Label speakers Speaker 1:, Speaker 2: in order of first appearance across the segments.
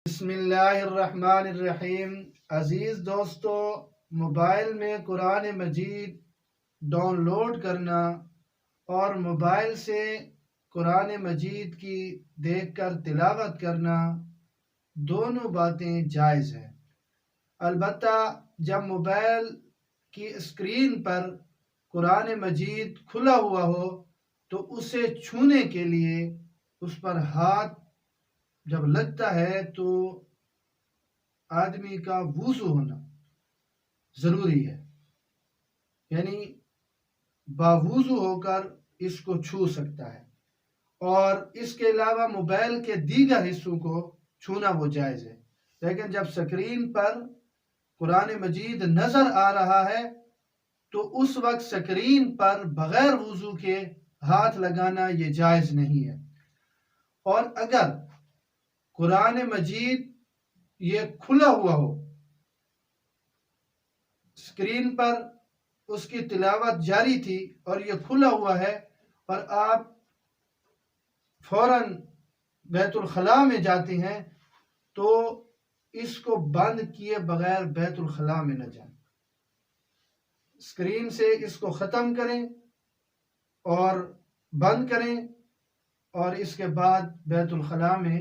Speaker 1: بسم اللہ الرحمن الرحیم۔ عزیز دوستو، موبائل میں قرآن مجید ڈاؤن لوڈ کرنا اور موبائل سے قرآن مجید کی دیکھ کر تلاوت کرنا دونوں باتیں جائز ہیں، البتہ جب موبائل کی اسکرین پر قرآن مجید کھلا ہوا ہو تو اسے چھونے کے لیے اس پر ہاتھ جب لگتا ہے تو آدمی کا وضو ہونا ضروری ہے، یعنی باوضو ہو کر اس کو چھو سکتا ہے، اور اس کے علاوہ موبائل کے دیگر حصوں کو چھونا وہ جائز ہے۔ لیکن جب سکرین پر قرآن مجید نظر آ رہا ہے تو اس وقت سکرین پر بغیر وضو کے ہاتھ لگانا یہ جائز نہیں ہے، اور اگر قرآن مجید یہ کھلا ہوا ہو، اسکرین پر اس کی تلاوت جاری تھی اور یہ کھلا ہوا ہے اور آپ فوراً بیت الخلاء میں جاتے ہیں تو اس کو بند کیے بغیر بیت الخلاء میں نہ جائیں، اسکرین سے اس کو ختم کریں اور بند کریں اور اس کے بعد بیت الخلاء میں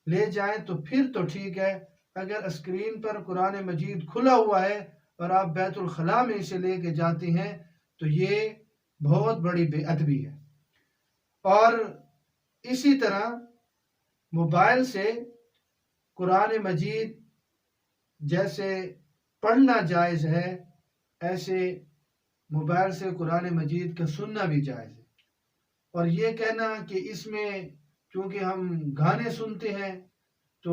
Speaker 1: لے جائیں تو پھر تو ٹھیک ہے۔ اگر اسکرین پر قرآن مجید کھلا ہوا ہے اور آپ بیت الخلاء میں اسے لے کے جاتے ہیں تو یہ بہت بڑی بے ادبی ہے۔ اور اسی طرح موبائل سے قرآن مجید جیسے پڑھنا جائز ہے، ایسے موبائل سے قرآن مجید کا سننا بھی جائز ہے، اور یہ کہنا کہ اس میں کیونکہ ہم گانے سنتے ہیں تو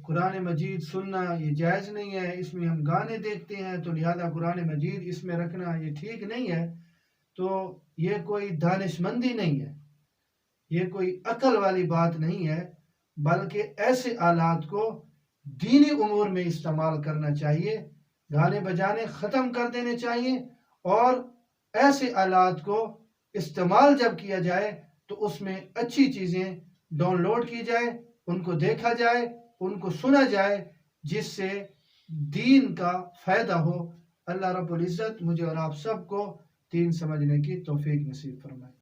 Speaker 1: قرآن مجید سننا یہ جائز نہیں ہے، اس میں ہم گانے دیکھتے ہیں تو لہذا قرآن مجید اس میں رکھنا یہ ٹھیک نہیں ہے، تو یہ کوئی دانش مندی نہیں ہے، یہ کوئی عقل والی بات نہیں ہے، بلکہ ایسے آلات کو دینی امور میں استعمال کرنا چاہیے، گانے بجانے ختم کر دینے چاہیے، اور ایسے آلات کو استعمال جب کیا جائے تو اس میں اچھی چیزیں ڈاؤن لوڈ کی جائے، ان کو دیکھا جائے، ان کو سنا جائے، جس سے دین کا فائدہ ہو۔ اللہ رب العزت مجھے اور آپ سب کو دین سمجھنے کی توفیق نصیب فرمائے۔